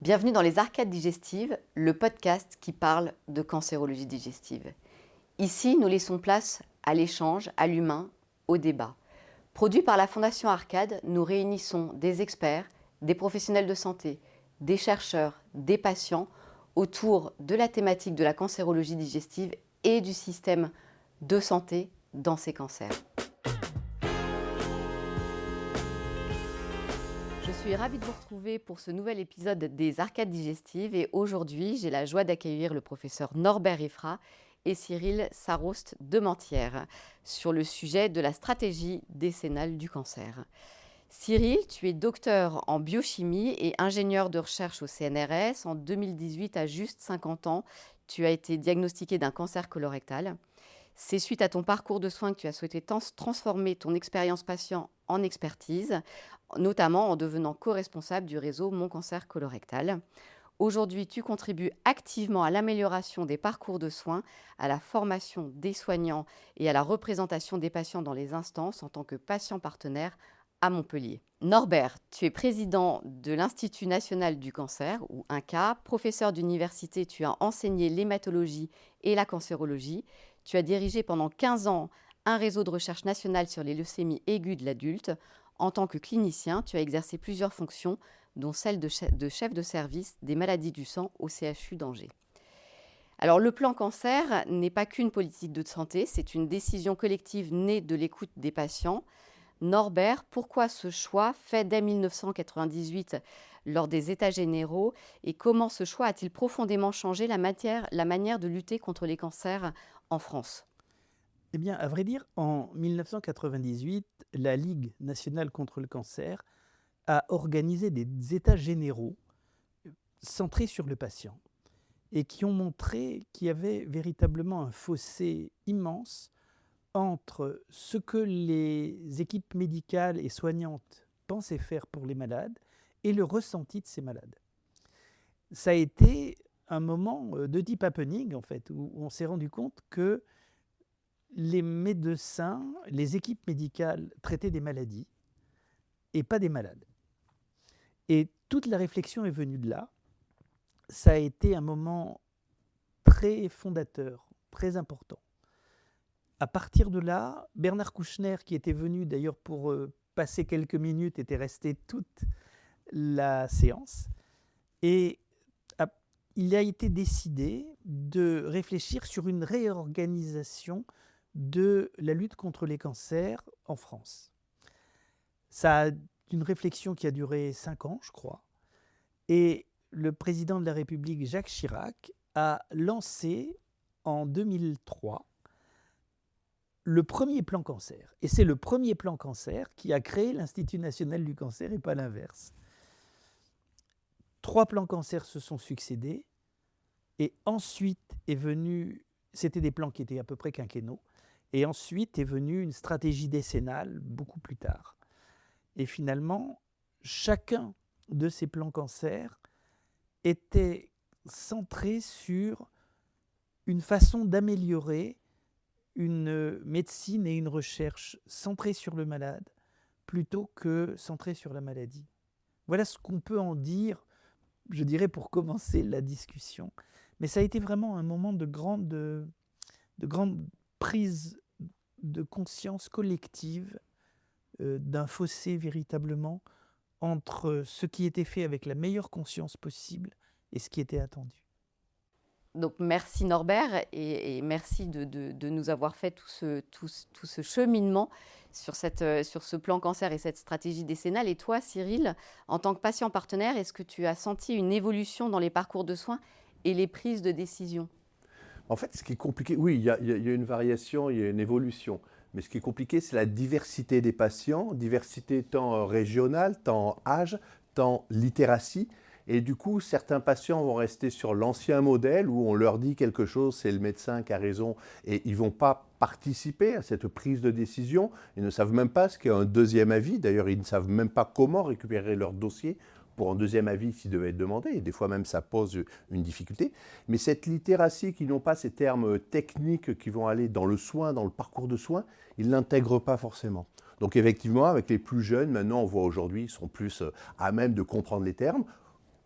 Bienvenue dans les Arcades digestives, le podcast qui parle de cancérologie digestive. Ici, nous laissons place à l'échange, à l'humain, au débat. Produit par la Fondation Arcade, nous réunissons des experts, des professionnels de santé, des chercheurs, des patients autour de la thématique de la cancérologie digestive et du système de santé dans ces cancers. Je suis ravie de vous retrouver pour ce nouvel épisode des Arcades digestives et aujourd'hui, j'ai la joie d'accueillir le professeur Norbert Ifra et Cyril Sarost de Mentières sur le sujet de la stratégie décennale du cancer. Cyril, tu es docteur en biochimie et ingénieur de recherche au CNRS. En 2018, à juste 50 ans, tu as été diagnostiqué d'un cancer colorectal. C'est suite à ton parcours de soins que tu as souhaité transformer ton expérience patient en expertise, notamment en devenant co-responsable du réseau Mon Cancer Colorectal. Aujourd'hui, tu contribues activement à l'amélioration des parcours de soins, à la formation des soignants et à la représentation des patients dans les instances en tant que patient partenaire à Montpellier. Norbert, tu es président de l'Institut national du cancer, ou INCa, professeur d'université, tu as enseigné l'hématologie et la cancérologie. Tu as dirigé pendant 15 ans un réseau de recherche national sur les leucémies aiguës de l'adulte. En tant que clinicien, tu as exercé plusieurs fonctions, dont celle de chef de service des maladies du sang au CHU d'Angers. Alors, le plan cancer n'est pas qu'une politique de santé, c'est une décision collective née de l'écoute des patients. Norbert, pourquoi ce choix fait dès 1998 lors des États généraux et comment ce choix a-t-il profondément changé la manière de lutter contre les cancers en France ? Eh bien, à vrai dire, en 1998, la Ligue nationale contre le cancer a organisé des états généraux centrés sur le patient et qui ont montré qu'il y avait véritablement un fossé immense entre ce que les équipes médicales et soignantes pensaient faire pour les malades et le ressenti de ces malades. Ça a été un moment de deep happening, en fait, où on s'est rendu compte que les médecins, les équipes médicales traitaient des maladies et pas des malades. Et toute la réflexion est venue de là. Ça a été un moment très fondateur, très important. À partir de là, Bernard Kouchner, qui était venu d'ailleurs pour passer quelques minutes, était resté toute la séance. Et il a été décidé de réfléchir sur une réorganisation de la lutte contre les cancers en France. Ça a une réflexion qui a duré 5 ans, je crois. Et le président de la République, Jacques Chirac, a lancé en 2003 le premier plan cancer. Et c'est le premier plan cancer qui a créé l'Institut national du cancer et pas l'inverse. 3 plans cancer se sont succédés. Et ensuite est venu, c'était des plans qui étaient à peu près quinquennaux, et ensuite est venue une stratégie décennale beaucoup plus tard. Et finalement, chacun de ces plans cancer était centré sur une façon d'améliorer une médecine et une recherche centrée sur le malade plutôt que centrée sur la maladie. Voilà ce qu'on peut en dire, je dirais, pour commencer la discussion. Mais ça a été vraiment un moment de grande prise de conscience collective d'un fossé véritablement entre ce qui était fait avec la meilleure conscience possible et ce qui était attendu. Donc merci Norbert et merci de nous avoir fait tout ce cheminement sur ce plan cancer et cette stratégie décennale. Et toi Cyril, en tant que patient partenaire, est-ce que tu as senti une évolution dans les parcours de soins et les prises de décision ? En fait, ce qui est compliqué, oui, il y a une variation, il y a une évolution. Mais ce qui est compliqué, c'est la diversité des patients, diversité tant régionale, tant âge, tant littératie. Et du coup, certains patients vont rester sur l'ancien modèle où on leur dit quelque chose, c'est le médecin qui a raison, et ils ne vont pas participer à cette prise de décision. Ils ne savent même pas ce qu'est un deuxième avis. D'ailleurs, ils ne savent même pas comment récupérer leur dossier pour un deuxième avis s'il devait être demandé. Et des fois même, ça pose une difficulté. Mais cette littératie qui n'ont pas ces termes techniques qui vont aller dans le soin, dans le parcours de soins, ils ne l'intègrent pas forcément. Donc effectivement, avec les plus jeunes, maintenant, on voit aujourd'hui, ils sont plus à même de comprendre les termes.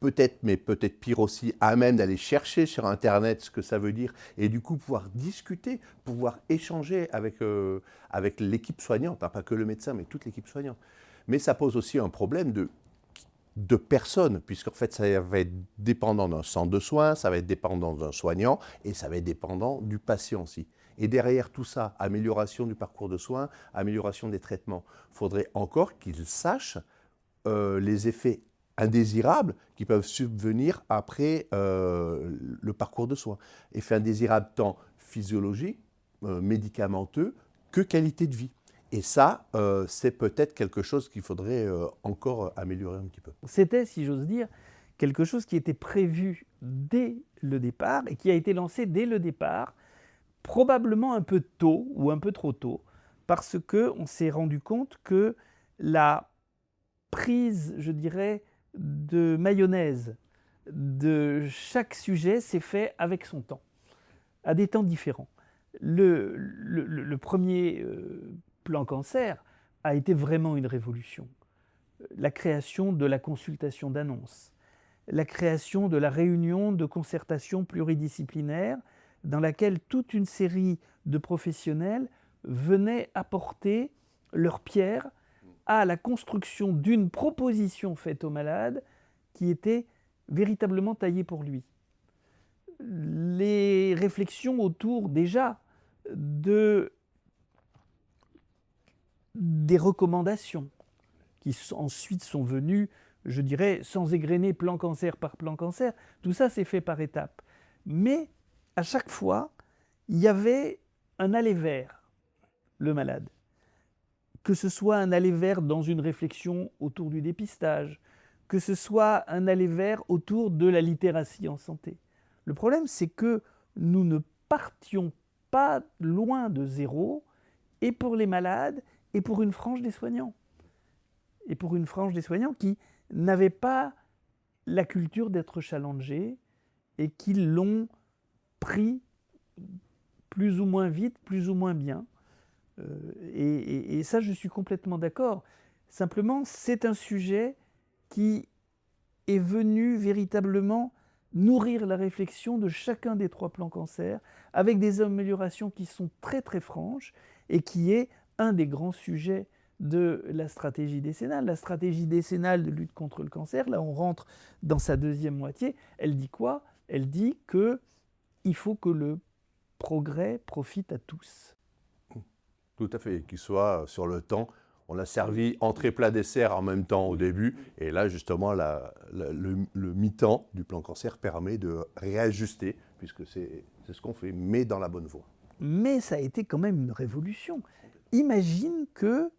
peut-être, mais peut-être pire aussi, à même d'aller chercher sur Internet ce que ça veut dire et du coup pouvoir discuter, pouvoir échanger avec l'équipe soignante, hein, pas que le médecin, mais toute l'équipe soignante. Mais ça pose aussi un problème de personnes, puisqu'en fait, ça va être dépendant d'un centre de soins, ça va être dépendant d'un soignant et ça va être dépendant du patient aussi. Et derrière tout ça, amélioration du parcours de soins, amélioration des traitements, il faudrait encore qu'ils sachent les effets indésirables qui peuvent subvenir après le parcours de soins. Effets indésirables tant physiologiques, médicamenteux, que qualité de vie. Et ça, c'est peut-être quelque chose qu'il faudrait encore améliorer un petit peu. C'était, si j'ose dire, quelque chose qui était prévu dès le départ et qui a été lancé dès le départ, probablement un peu tôt ou un peu trop tôt, parce qu'on s'est rendu compte que la prise, je dirais, de mayonnaise de chaque sujet s'est fait avec son temps, à des temps différents. Le premier plan cancer a été vraiment une révolution. La création de la consultation d'annonces, la création de la réunion de concertation pluridisciplinaire dans laquelle toute une série de professionnels venaient apporter leur pierre à la construction d'une proposition faite au malade qui était véritablement taillée pour lui. Les réflexions autour déjà des recommandations qui ensuite sont venues, je dirais, sans égrener plan cancer par plan cancer, tout ça s'est fait par étapes. Mais à chaque fois, il y avait un aller vers le malade. Que ce soit un aller vers dans une réflexion autour du dépistage, que ce soit un aller vers autour de la littératie en santé. Le problème, c'est que nous ne partions pas loin de zéro, et pour les malades, et pour une frange des soignants. Et pour une frange des soignants qui n'avaient pas la culture d'être challengés et qui l'ont pris plus ou moins vite, plus ou moins bien. Et ça, je suis complètement d'accord. Simplement, c'est un sujet qui est venu véritablement nourrir la réflexion de chacun des 3 plans cancer, avec des améliorations qui sont très très franches, et qui est un des grands sujets de la stratégie décennale. La stratégie décennale de lutte contre le cancer, là on rentre dans sa deuxième moitié, elle dit quoi? Elle dit qu'il faut que le progrès profite à tous. Tout à fait, qu'il soit sur le temps. On a servi entrée, plat, dessert en même temps au début. Et là, justement, le mi-temps du plan cancer permet de réajuster, puisque c'est ce qu'on fait, mais dans la bonne voie. Mais ça a été quand même une révolution. Imagine que,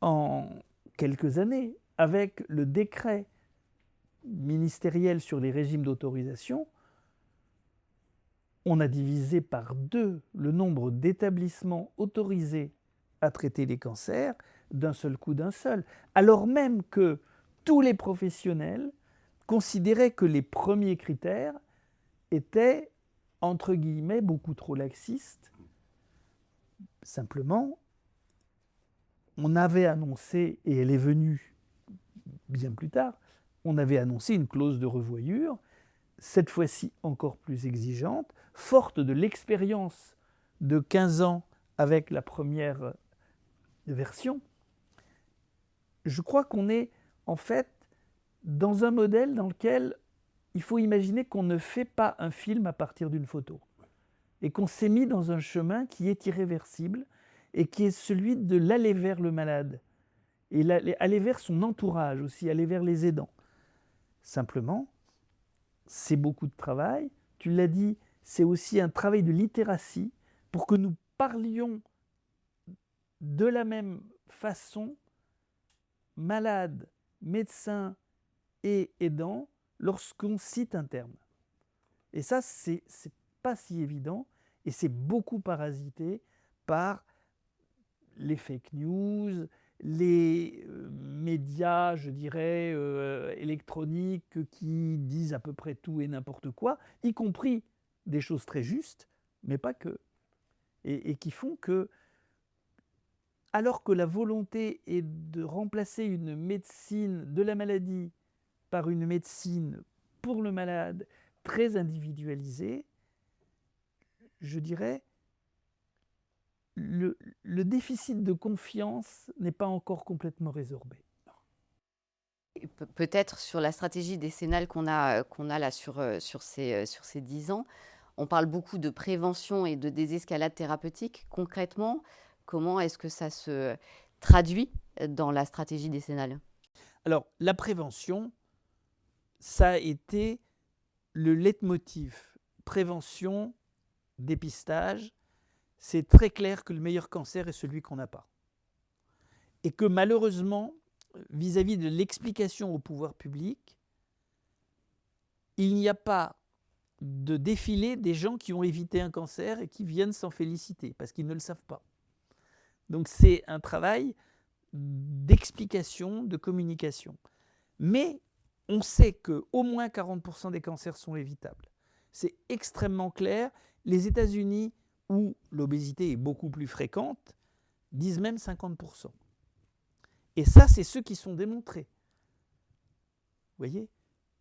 en quelques années, avec le décret ministériel sur les régimes d'autorisation, on a divisé par 2 le nombre d'établissements autorisés à traiter les cancers d'un seul coup d'un seul, alors même que tous les professionnels considéraient que les premiers critères étaient, entre guillemets, beaucoup trop laxistes. Simplement, on avait annoncé, et elle est venue bien plus tard, on avait annoncé une clause de revoyure, cette fois-ci encore plus exigeante, forte de l'expérience de 15 ans avec la première version. Je crois qu'on est en fait dans un modèle dans lequel il faut imaginer qu'on ne fait pas un film à partir d'une photo et qu'on s'est mis dans un chemin qui est irréversible et qui est celui de l'aller vers le malade et aller vers son entourage aussi, aller vers les aidants. Simplement, c'est beaucoup de travail. Tu l'as dit, c'est aussi un travail de littératie pour que nous parlions de la même façon, malade, médecin et aidant, lorsqu'on cite un terme. Et ça, c'est pas si évident, et c'est beaucoup parasité par les fake news, les médias, je dirais, électroniques qui disent à peu près tout et n'importe quoi, y compris des choses très justes, mais pas que. Et qui font que, alors que la volonté est de remplacer une médecine de la maladie par une médecine pour le malade, très individualisé, je dirais, le déficit de confiance n'est pas encore complètement résorbé. Et peut-être sur la stratégie décennale qu'on a là sur ces 10 ans, on parle beaucoup de prévention et de désescalade thérapeutique. Concrètement, comment est-ce que ça se traduit dans la stratégie décennale? Alors, la prévention, ça a été le leitmotiv. Prévention, dépistage, c'est très clair que le meilleur cancer est celui qu'on n'a pas. Et que malheureusement, vis-à-vis de l'explication au pouvoir public, il n'y a pas de défilé des gens qui ont évité un cancer et qui viennent s'en féliciter, parce qu'ils ne le savent pas. Donc c'est un travail d'explication, de communication. Mais on sait qu'au moins 40% des cancers sont évitables. C'est extrêmement clair. Les États-Unis, où l'obésité est beaucoup plus fréquente, disent même 50%. Et ça, c'est ceux qui sont démontrés. Vous voyez ?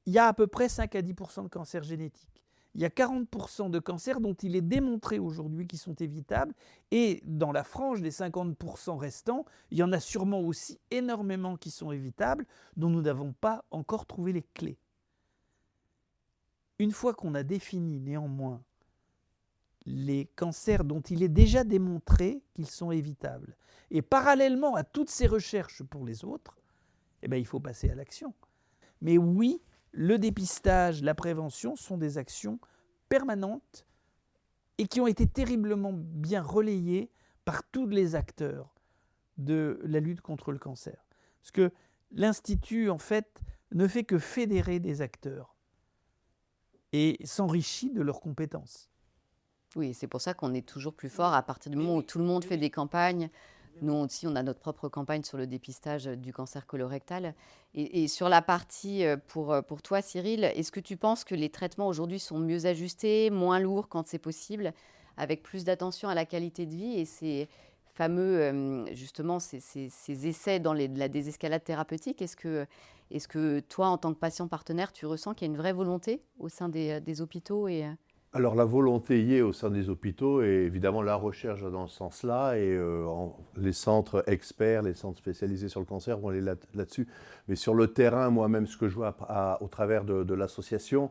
Il y a à peu près 5 à 10% de cancers génétiques. Il y a 40% de cancers dont il est démontré aujourd'hui qu'ils sont évitables. Et dans la frange des 50% restants, il y en a sûrement aussi énormément qui sont évitables, dont nous n'avons pas encore trouvé les clés. Une fois qu'on a défini néanmoins les cancers dont il est déjà démontré qu'ils sont évitables, et parallèlement à toutes ces recherches pour les autres, il faut passer à l'action. Mais oui, le dépistage, la prévention sont des actions permanentes et qui ont été terriblement bien relayées par tous les acteurs de la lutte contre le cancer. Parce que l'Institut, en fait, ne fait que fédérer des acteurs et s'enrichit de leurs compétences. Oui, c'est pour ça qu'on est toujours plus fort à partir du moment où tout le monde fait des campagnes. Nous aussi, on a notre propre campagne sur le dépistage du cancer colorectal. Et sur la partie, pour toi, Cyril, est-ce que tu penses que les traitements aujourd'hui sont mieux ajustés, moins lourds quand c'est possible, avec plus d'attention à la qualité de vie et ces fameux, justement, ces essais dans la désescalade thérapeutique? Est-ce que toi, en tant que patient partenaire, tu ressens qu'il y a une vraie volonté au sein des hôpitaux Alors la volonté y est au sein des hôpitaux et évidemment la recherche va dans ce sens-là et les centres experts, les centres spécialisés sur le cancer vont aller là-dessus. Mais sur le terrain, moi-même, ce que je vois au travers de l'association,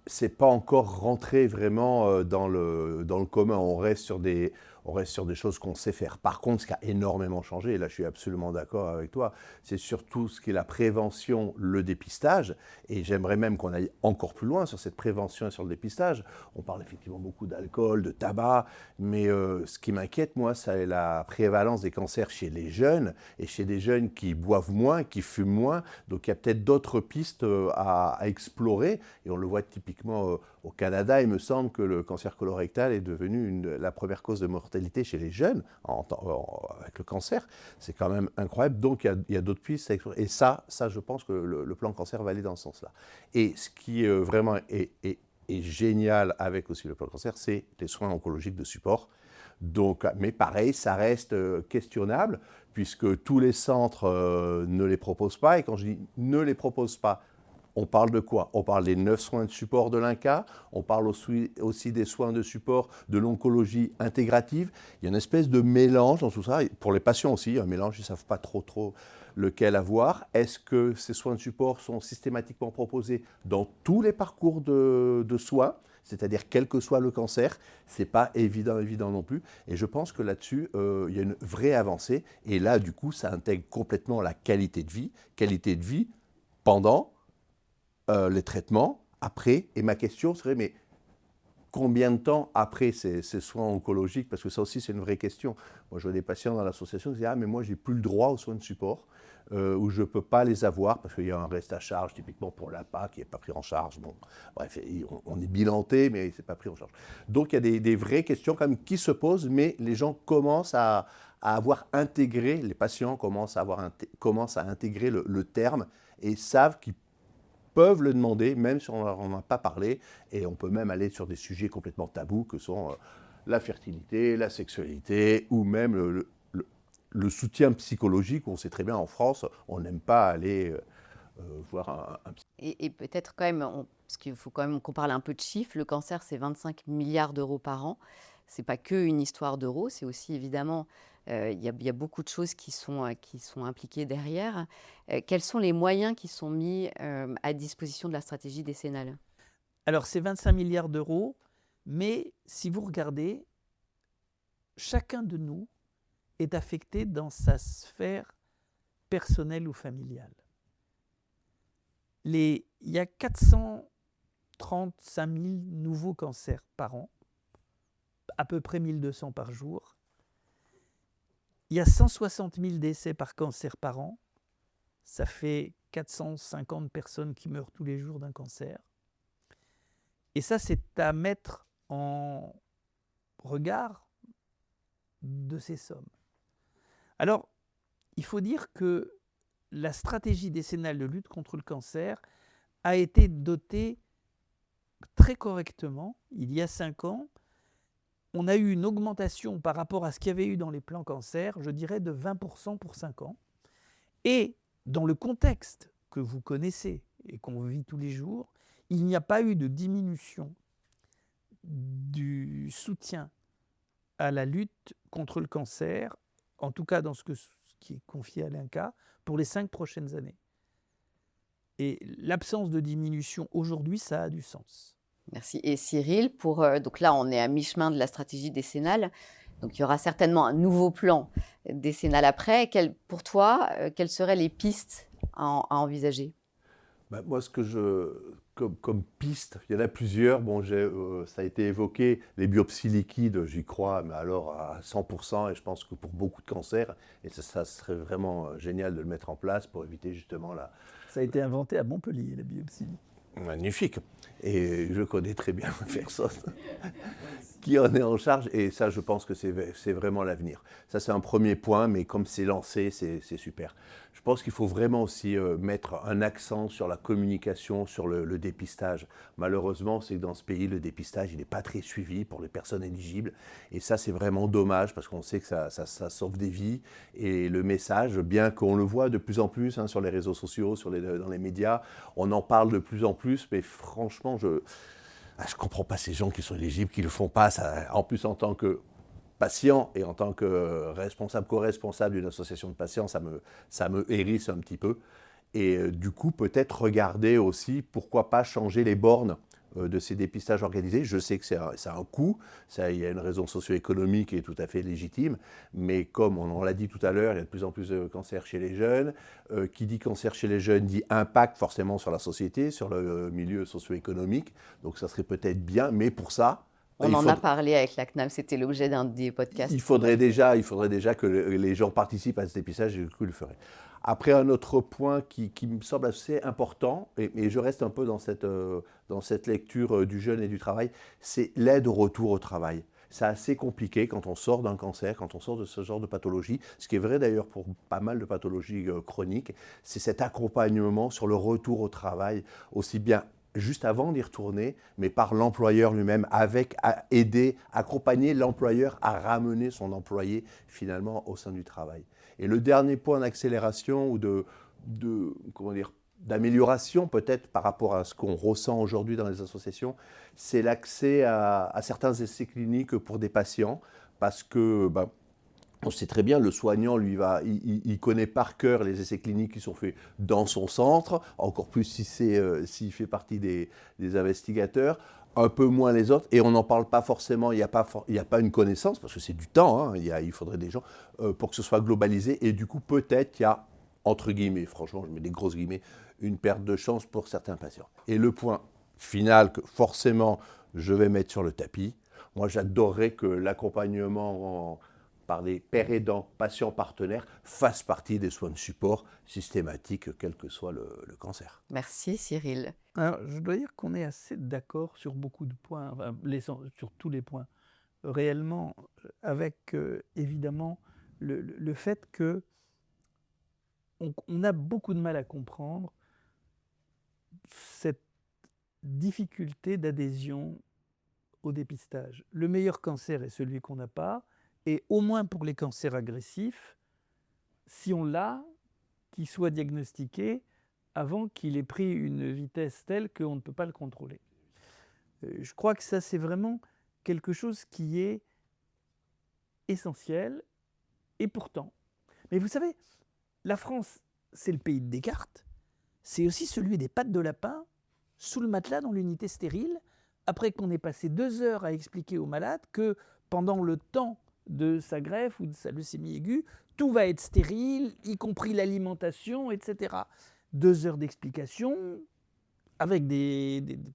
c'est pas encore rentré vraiment dans le commun. On reste sur des choses qu'on sait faire. Par contre, ce qui a énormément changé, et là je suis absolument d'accord avec toi, c'est surtout ce qui est la prévention, le dépistage. Et j'aimerais même qu'on aille encore plus loin sur cette prévention et sur le dépistage. On parle effectivement beaucoup d'alcool, de tabac, mais ce qui m'inquiète, moi, c'est la prévalence des cancers chez les jeunes et chez des jeunes qui boivent moins, qui fument moins. Donc il y a peut-être d'autres pistes à explorer. Et on le voit typiquement au Canada, il me semble que le cancer colorectal est devenu la première cause de mortalité chez les jeunes avec le cancer. C'est quand même incroyable. Donc il y a d'autres pistes à explorer. Et ça, je pense que le plan cancer va aller dans ce sens-là. Et ce qui vraiment est génial avec aussi le plan cancer, c'est les soins oncologiques de support. Donc, mais pareil, ça reste questionnable puisque tous les centres ne les proposent pas. Et quand je dis ne les proposent pas, on parle de quoi? On parle des 9 soins de support de l'INCa, on parle aussi des soins de support de l'oncologie intégrative. Il y a une espèce de mélange dans tout ça. Pour les patients aussi, un mélange, ils ne savent pas trop lequel avoir. Est-ce que ces soins de support sont systématiquement proposés dans tous les parcours de soins, c'est-à-dire quel que soit le cancer? Ce n'est pas évident non plus. Et je pense que là-dessus, il y a une vraie avancée. Et là, du coup, ça intègre complètement la qualité de vie pendant les traitements, après. Et ma question serait, mais combien de temps après ces soins oncologiques? Parce que ça aussi, c'est une vraie question. Moi, je vois des patients dans l'association qui disent « Ah, mais moi, je n'ai plus le droit aux soins de support, ou je ne peux pas les avoir parce qu'il y a un reste à charge, typiquement pour l'APA, qui n'est pas pris en charge. » Bon, bref, on est bilanté, mais ce n'est pas pris en charge. Donc, il y a des vraies questions quand même qui se posent, mais les gens commencent à avoir intégré, les patients commencent à intégrer le terme et savent qu'ils peuvent le demander, même si on n'en a pas parlé, et on peut même aller sur des sujets complètement tabous que sont la fertilité, la sexualité, ou même le soutien psychologique. On sait très bien en France, on n'aime pas aller voir un Et peut-être quand même, parce qu'il faut quand même qu'on parle un peu de chiffres, le cancer, c'est 25 milliards d'euros par an. Ce n'est pas qu'une histoire d'euros, c'est aussi évidemment, il y a beaucoup de choses qui sont impliquées derrière. Quels sont les moyens qui sont mis à disposition de la stratégie décennale? Alors, c'est 25 milliards d'euros, mais si vous regardez, chacun de nous est affecté dans sa sphère personnelle ou familiale. Il y a 435 000 nouveaux cancers par an, à peu près 1200 par jour. Il y a 160 000 décès par cancer par an. Ça fait 450 personnes qui meurent tous les jours d'un cancer. Et ça, c'est à mettre en regard de ces sommes. Alors, il faut dire que la stratégie décennale de lutte contre le cancer a été dotée très correctement. Il y a 5 ans, on a eu une augmentation par rapport à ce qu'il y avait eu dans les plans cancer, je dirais de 20% pour 5 ans. Et dans le contexte que vous connaissez et qu'on vit tous les jours, il n'y a pas eu de diminution du soutien à la lutte contre le cancer, en tout cas dans ce qui est confié à l'INCa, pour les 5 prochaines années. Et l'absence de diminution aujourd'hui, ça a du sens. Merci. Et Cyril, donc là, on est à mi-chemin de la stratégie décennale. Donc, il y aura certainement un nouveau plan décennal après. Pour toi, quelles seraient les pistes à envisager? Moi, comme piste, il y en a plusieurs. Bon, ça a été évoqué, les biopsies liquides, j'y crois, mais alors à 100%, et je pense que pour beaucoup de cancers, et ça serait vraiment génial de le mettre en place pour éviter justement Ça a été inventé à Montpellier, la biopsie. Magnifique. Et je connais très bien personne qui en est en charge. Et ça, je pense que c'est vraiment l'avenir. Ça, c'est un premier point, mais comme c'est lancé, c'est super. Je pense qu'il faut vraiment aussi mettre un accent sur la communication, sur le dépistage. Malheureusement, c'est que dans ce pays, le dépistage, il n'est pas très suivi pour les personnes éligibles. Et ça, c'est vraiment dommage parce qu'on sait que ça sauve des vies. Et le message, bien qu'on le voit de plus en plus sur les réseaux sociaux, dans les médias, on en parle de plus en plus, mais franchement, je ne comprends pas ces gens qui sont éligibles, qui ne le font pas. En plus, en tant que patient et en tant que co-responsable d'une association de patients, ça me hérisse un petit peu. Et du coup, peut-être regarder aussi, pourquoi pas changer les bornes de ces dépistages organisés. Je sais que ça a un coût, il y a une raison socio-économique qui est tout à fait légitime, mais comme on l'a dit tout à l'heure, il y a de plus en plus de cancer chez les jeunes. Qui dit cancer chez les jeunes dit impact forcément sur la société, sur le milieu socio-économique. Donc ça serait peut-être bien, mais pour ça, on en a parlé avec la CNAM, c'était l'objet d'un des podcasts. Il faudrait déjà que les gens participent à ce dépistage et du coup, ils le feraient. Après, un autre point qui me semble assez important, et je reste un peu dans cette lecture du jeune et du travail, c'est l'aide au retour au travail. C'est assez compliqué quand on sort d'un cancer, quand on sort de ce genre de pathologie, ce qui est vrai d'ailleurs pour pas mal de pathologies chroniques, c'est cet accompagnement sur le retour au travail, aussi bien juste avant d'y retourner, mais par l'employeur lui-même, accompagner l'employeur à ramener son employé finalement au sein du travail. Et le dernier point d'accélération ou d'amélioration peut-être par rapport à ce qu'on ressent aujourd'hui dans les associations, c'est l'accès à certains essais cliniques pour des patients, parce que on sait très bien, le soignant, lui, il connaît par cœur les essais cliniques qui sont faits dans son centre, encore plus s'il fait partie des investigateurs, un peu moins les autres, et on n'en parle pas forcément, il n'y a pas une connaissance, parce que c'est du temps, il faudrait des gens, pour que ce soit globalisé, et du coup, peut-être qu'il y a, entre guillemets, franchement, je mets des grosses guillemets, une perte de chance pour certains patients. Et le point final que forcément je vais mettre sur le tapis, moi j'adorerais que l'accompagnement par les pairs aidants, patients partenaires, fasse partie des soins de support systématiques, quel que soit le cancer. Merci Cyril. Alors, je dois dire qu'on est assez d'accord sur beaucoup de points, sur tous les points. Réellement, avec évidemment le fait que on a beaucoup de mal à comprendre cette difficulté d'adhésion au dépistage. Le meilleur cancer est celui qu'on n'a pas, et au moins pour les cancers agressifs, si on l'a, qu'il soit diagnostiqué avant qu'il ait pris une vitesse telle qu'on ne peut pas le contrôler. Je crois que ça, c'est vraiment quelque chose qui est essentiel. Et pourtant, mais vous savez, la France, c'est le pays de Descartes, c'est aussi celui des pattes de lapin sous le matelas dans l'unité stérile, après qu'on ait passé 2 heures à expliquer au malade que pendant le temps de sa greffe ou de sa leucémie aiguë, tout va être stérile, y compris l'alimentation, etc. 2 heures d'explication avec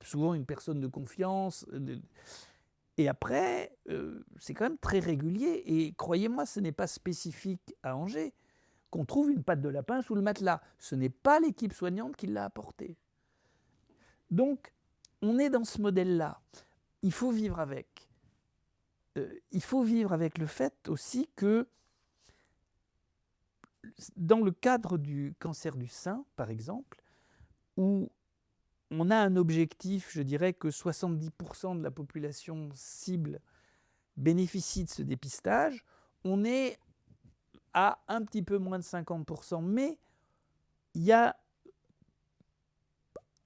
souvent une personne de confiance. Et après, c'est quand même très régulier. Et croyez-moi, ce n'est pas spécifique à Angers qu'on trouve une patte de lapin sous le matelas. Ce n'est pas l'équipe soignante qui l'a apporté. Donc, on est dans ce modèle-là. Il faut vivre avec. Il faut vivre avec le fait aussi que, dans le cadre du cancer du sein, par exemple, où on a un objectif, je dirais que 70% de la population cible bénéficie de ce dépistage, on est à un petit peu moins de 50%, mais il y a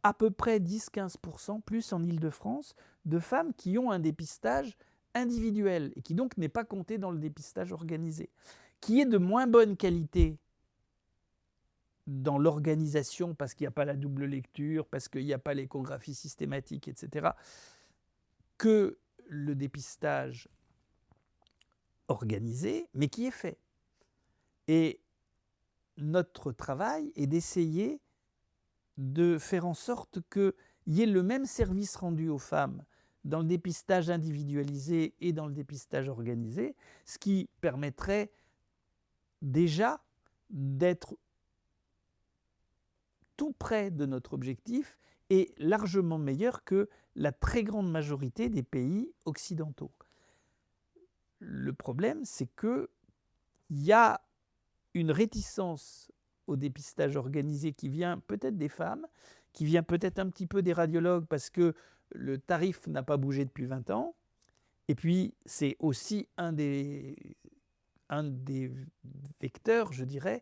à peu près 10-15%, plus en Île-de-France, de femmes qui ont un dépistage individuel et qui donc n'est pas compté dans le dépistage organisé, qui est de moins bonne qualité dans l'organisation parce qu'il n'y a pas la double lecture, parce qu'il n'y a pas l'échographie systématique, etc., que le dépistage organisé, mais qui est fait. Et notre travail est d'essayer de faire en sorte qu'il y ait le même service rendu aux femmes dans le dépistage individualisé et dans le dépistage organisé, ce qui permettrait déjà d'être tout près de notre objectif et largement meilleur que la très grande majorité des pays occidentaux. Le problème, c'est qu'il y a une réticence au dépistage organisé qui vient peut-être des femmes, qui vient peut-être un petit peu des radiologues parce que le tarif n'a pas bougé depuis 20 ans. Et puis, c'est aussi un des vecteurs, je dirais,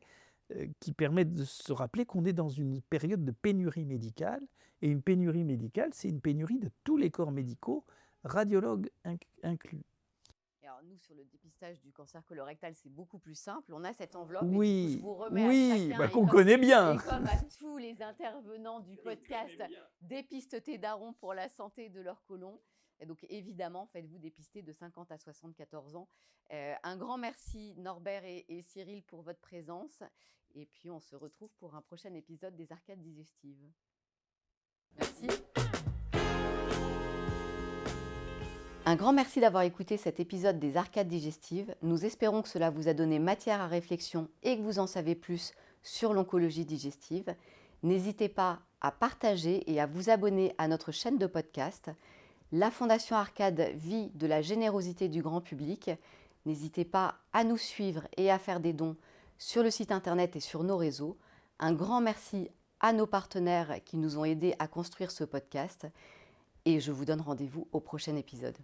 qui permettent de se rappeler qu'on est dans une période de pénurie médicale. Et une pénurie médicale, c'est une pénurie de tous les corps médicaux, radiologues inclus. Alors nous, sur le dépistage du cancer colorectal, c'est beaucoup plus simple. On a cette enveloppe Oui, et du coup, je vous remets à chacun, bah, qu'on connaît bien. Et comme à tous les intervenants du podcast, Dépiste tes darons pour la santé de leur côlon. Et donc évidemment, faites-vous dépister de 50 à 74 ans. Un grand merci Norbert et Cyril pour votre présence. Et puis on se retrouve pour un prochain épisode des Arcades digestives. Merci. Un grand merci d'avoir écouté cet épisode des Arcades digestives. Nous espérons que cela vous a donné matière à réflexion et que vous en savez plus sur l'oncologie digestive. N'hésitez pas à partager et à vous abonner à notre chaîne de podcast. La Fondation Arcade vit de la générosité du grand public. N'hésitez pas à nous suivre et à faire des dons sur le site internet et sur nos réseaux. Un grand merci à nos partenaires qui nous ont aidés à construire ce podcast. Et je vous donne rendez-vous au prochain épisode.